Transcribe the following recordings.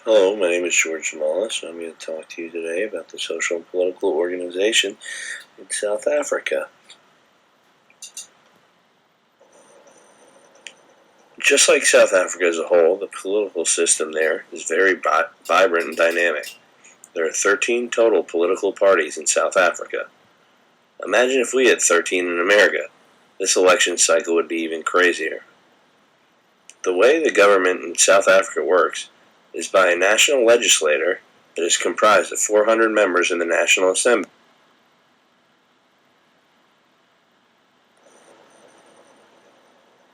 Hello, my name is George Mollis. I'm going to talk to you today about the social and political organization in South Africa. Just like South Africa as a whole, the political system there is very vibrant and dynamic. There are 13 total political parties in South Africa. Imagine if we had 13 in America. This election cycle would be even crazier. The way the government in South Africa works is by a national legislature that is comprised of 400 members in the National Assembly.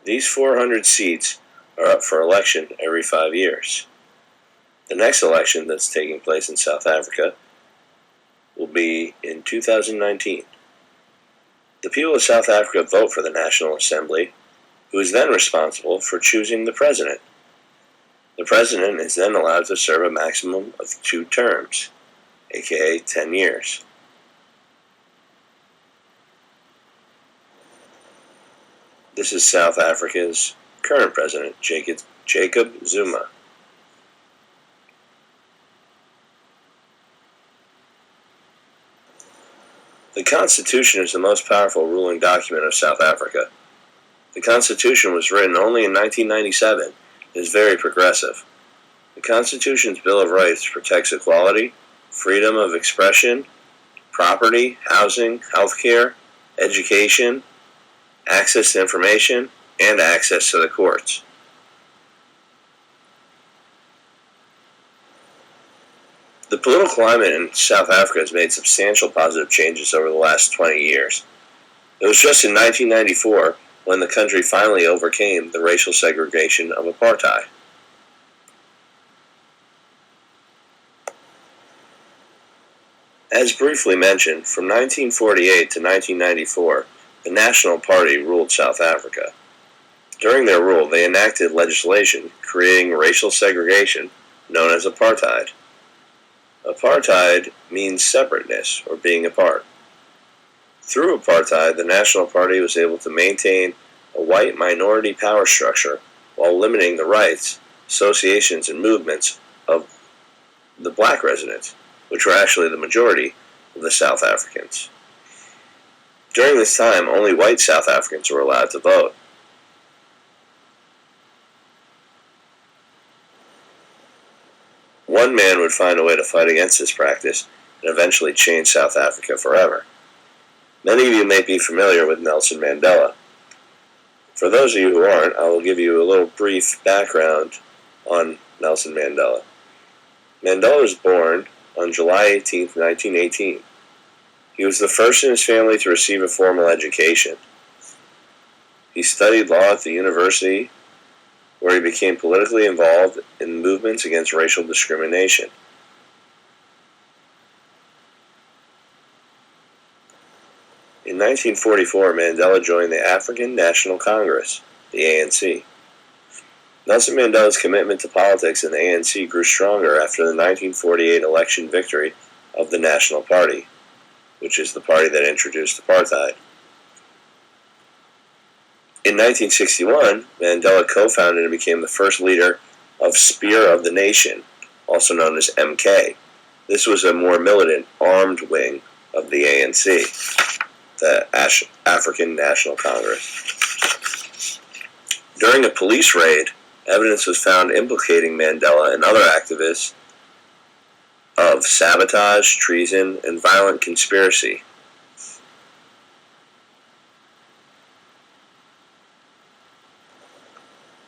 These 400 seats are up for election every 5 years. The next election that's taking place in South Africa will be in 2019. The people of South Africa vote for the National Assembly, who is then responsible for choosing the president. The president is then allowed to serve a maximum of 2 terms, aka 10 years. This is South Africa's current president, Jacob Zuma. The Constitution is the most powerful ruling document of South Africa. The Constitution was written only in 1997. It is very progressive. The Constitution's Bill of Rights protects equality, freedom of expression, property, housing, healthcare, education, access to information, and access to the courts. The political climate in South Africa has made substantial positive changes over the last 20 years. It was just in 1994 when the country finally overcame the racial segregation of apartheid. As briefly mentioned, from 1948 to 1994, the National Party ruled South Africa. During their rule, they enacted legislation creating racial segregation known as apartheid. Apartheid means separateness, or being apart. Through apartheid, the National Party was able to maintain a white minority power structure while limiting the rights, associations, and movements of the black residents, which were actually the majority of the South Africans. During this time, only white South Africans were allowed to vote. One man would find a way to fight against this practice and eventually change South Africa forever. Many of you may be familiar with Nelson Mandela. For those of you who aren't, I will give you a little brief background on Nelson Mandela. Mandela was born on July 18, 1918. He was the first in his family to receive a formal education. He studied law at the university, where he became politically involved in movements against racial discrimination. In 1944, Mandela joined the African National Congress, the ANC. Nelson Mandela's commitment to politics and the ANC grew stronger after the 1948 election victory of the National Party, which is the party that introduced apartheid. In 1961, Mandela co-founded and became the first leader of Spear of the Nation, also known as MK. This was a more militant, armed wing of the ANC, the African National Congress. During a police raid, evidence was found implicating Mandela and other activists of sabotage, treason, and violent conspiracy.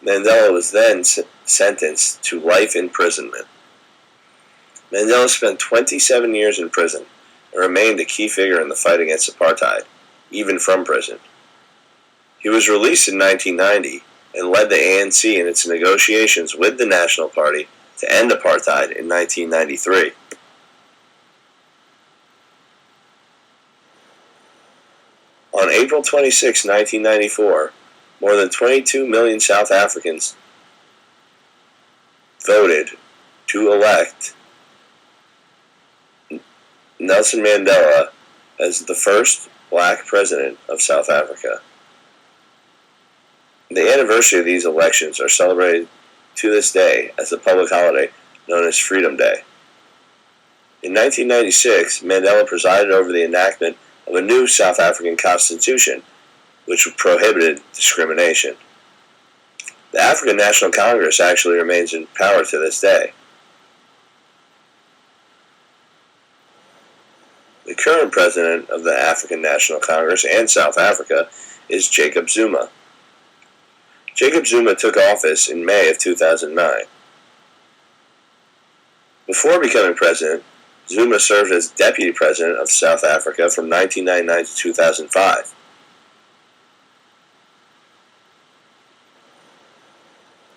Mandela was then sentenced to life imprisonment. Mandela spent 27 years in prison and remained a key figure in the fight against apartheid, even from prison. He was released in 1990 and led the ANC in its negotiations with the National Party to end apartheid in 1993. On April 26, 1994, more than 22 million South Africans voted to elect Nelson Mandela as the first black president of South Africa. The anniversary of these elections are celebrated to this day as a public holiday known as Freedom Day. In 1996, Mandela presided over the enactment of a new South African constitution, which prohibited discrimination. The African National Congress actually remains in power to this day. The current president of the African National Congress and South Africa is Jacob Zuma. Jacob Zuma took office in May of 2009. Before becoming president, Zuma served as deputy president of South Africa from 1999 to 2005.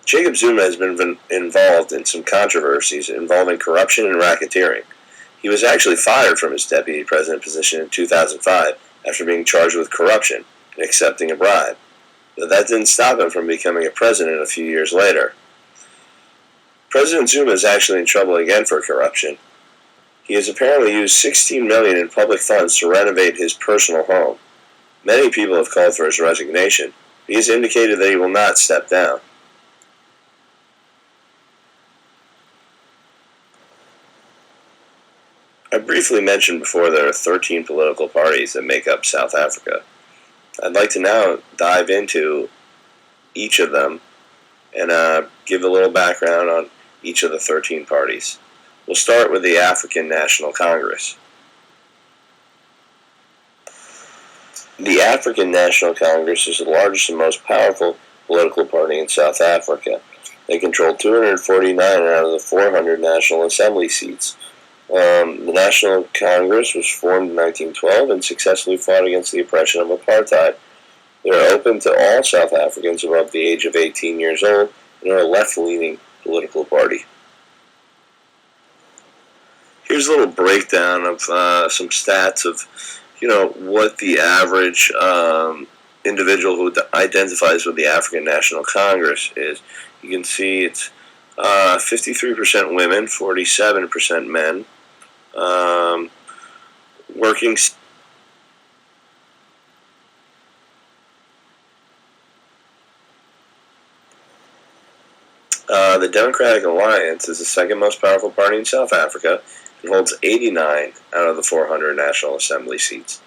Jacob Zuma has been involved in some controversies involving corruption and racketeering. He was actually fired from his deputy president position in 2005 after being charged with corruption and accepting a bribe, but that didn't stop him from becoming a president a few years later. President Zuma is actually in trouble again for corruption. He has apparently used $16 million in public funds to renovate his personal home. Many people have called for his resignation. He has indicated that he will not step down. I briefly mentioned before there are 13 political parties that make up South Africa. I'd like to now dive into each of them and give a little background on each of the 13 parties. We'll start with the African National Congress. The African National Congress is the largest and most powerful political party in South Africa. They control 249 out of the 400 National Assembly seats. The National Congress was formed in 1912 and successfully fought against the oppression of apartheid. They are open to all South Africans above the age of 18 years old and are a left-leaning political party. Here's a little breakdown of some stats of, what the average individual who identifies with the African National Congress is. You can see it's 53% women, 47% men. Working the Democratic Alliance is the second most powerful party in South Africa and holds 89 out of the 400 National Assembly seats.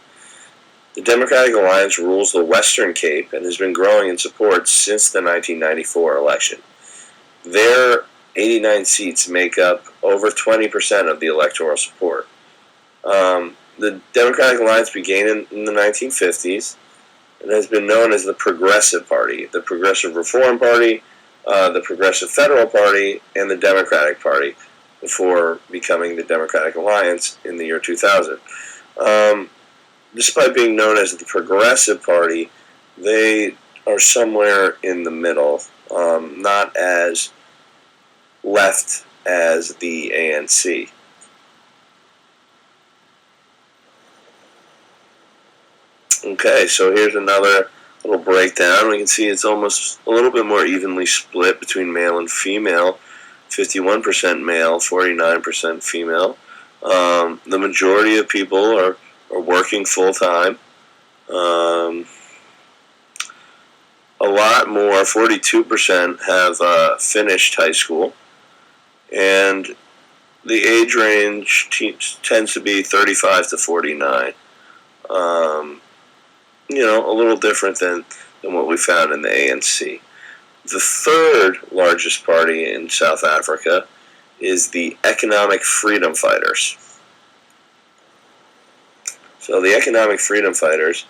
The Democratic Alliance rules the Western Cape and has been growing in support since the 1994 election. Their 89 seats make up over 20% of the electoral support. The Democratic Alliance began in the 1950s and has been known as the Progressive Party, the Progressive Reform Party, the Progressive Federal Party, and the Democratic Party before becoming the Democratic Alliance in the year 2000. Despite being known as the Progressive Party, they are somewhere in the middle, not as left as the ANC. Okay, so here's another little breakdown. We can see it's almost a little bit more evenly split between male and female. 51% male, 49% female. The majority of people are working full-time. A lot more, 42% have finished high school. And the age range tends to be 35 to 49. A little different than what we found in the ANC. The third largest party in South Africa is the Economic Freedom Fighters. So the Economic Freedom Fighters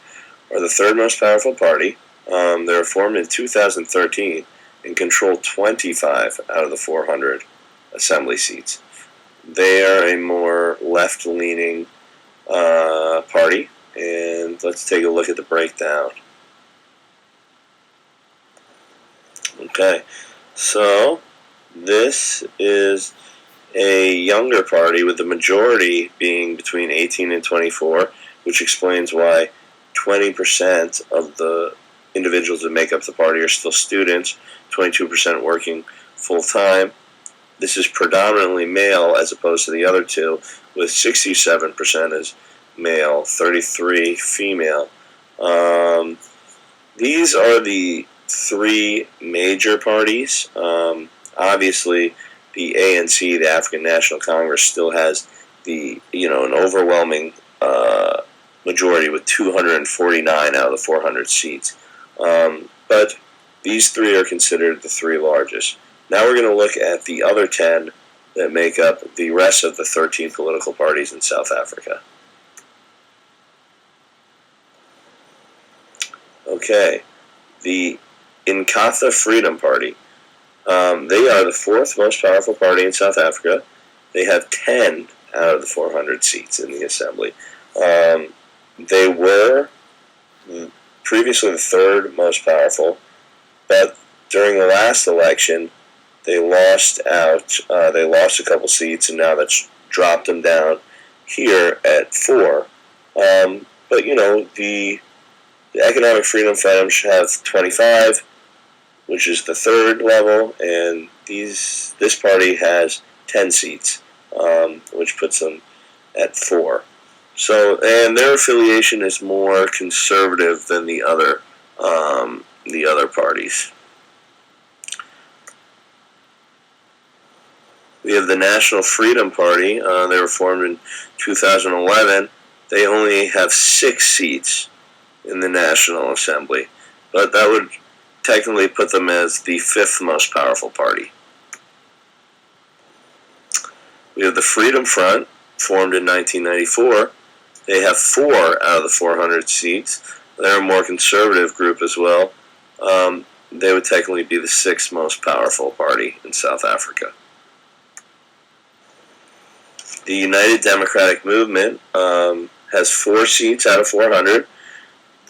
are the third most powerful party. They were formed in 2013 and control 25 out of the 400 assembly seats. They are a more left-leaning party, and let's take a look at the breakdown. Okay, so this is a younger party with the majority being between 18 and 24, which explains why 20% of the individuals that make up the party are still students, 22% working full-time. This is predominantly male as opposed to the other two, with 67% as male, 33% female. These are the three major parties. Obviously, the ANC, the African National Congress, still has an overwhelming majority with 249 out of the 400 seats. But these three are considered the three largest. Now we're going to look at the other 10 that make up the rest of the 13 political parties in South Africa. Okay, the Inkatha Freedom Party. They are the fourth most powerful party in South Africa. They have 10 out of the 400 seats in the assembly. They were previously the third most powerful, but during the last election, they lost out. They lost a couple seats, and now that's dropped them down here at 4. But the Economic Freedom Fund should have 25, which is the third level, and this party has 10 seats, which puts them at 4. So, and their affiliation is more conservative than the other parties. We have the National Freedom Party. They were formed in 2011. They only have 6 seats in the National Assembly, but that would technically put them as the 5th most powerful party. We have the Freedom Front, formed in 1994. They have 4 out of the 400 seats. They're a more conservative group as well. They would technically be the 6th most powerful party in South Africa. The United Democratic Movement has 4 seats out of 400.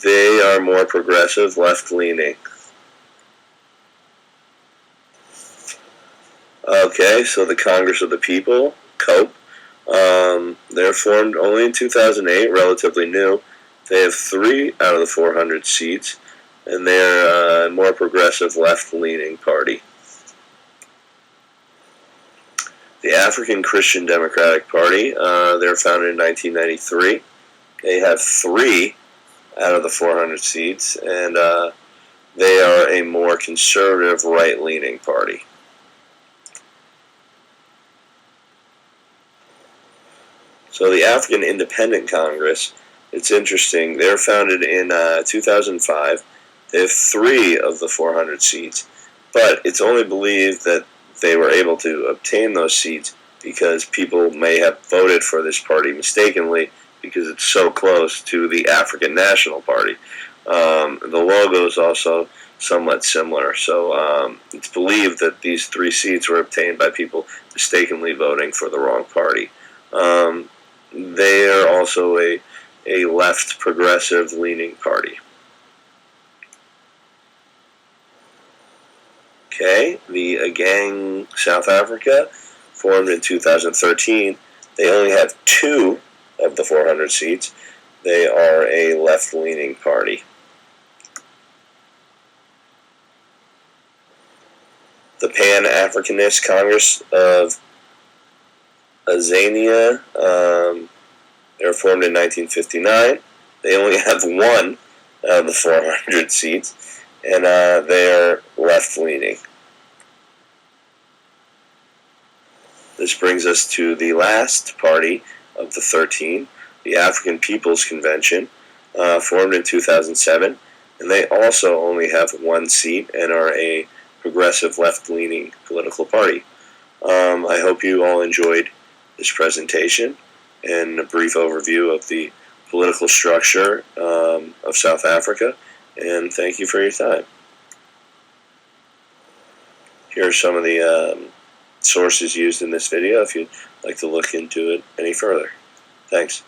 They are more progressive, left-leaning. Okay, so the Congress of the People, COPE, they're formed only in 2008, relatively new. They have 3 out of the 400 seats, and they're a more progressive, left-leaning party. The African Christian Democratic Party, they're founded in 1993. They have 3 out of the 400 seats, and they are a more conservative, right-leaning party. So the African Independent Congress, it's interesting. They're founded in 2005. They have 3 of the 400 seats, but it's only believed that they were able to obtain those seats because people may have voted for this party mistakenly because it's so close to the African National Party. The logo is also somewhat similar, so it's believed that these 3 seats were obtained by people mistakenly voting for the wrong party. They are also a left progressive leaning party. Okay, the Agang South Africa, formed in 2013. They only have 2 of the 400 seats. They are a left-leaning party. The Pan-Africanist Congress of Azania, they were formed in 1959. They only have 1 out of the 400 seats, and they are left-leaning. This brings us to the last party of the 13, the African People's Convention, formed in 2007, and they also only have 1 seat and are a progressive left-leaning political party. I hope you all enjoyed this presentation and a brief overview of the political structure of South Africa, and thank you for your time. Here are some of the sources used in this video if you'd like to look into it any further. Thanks.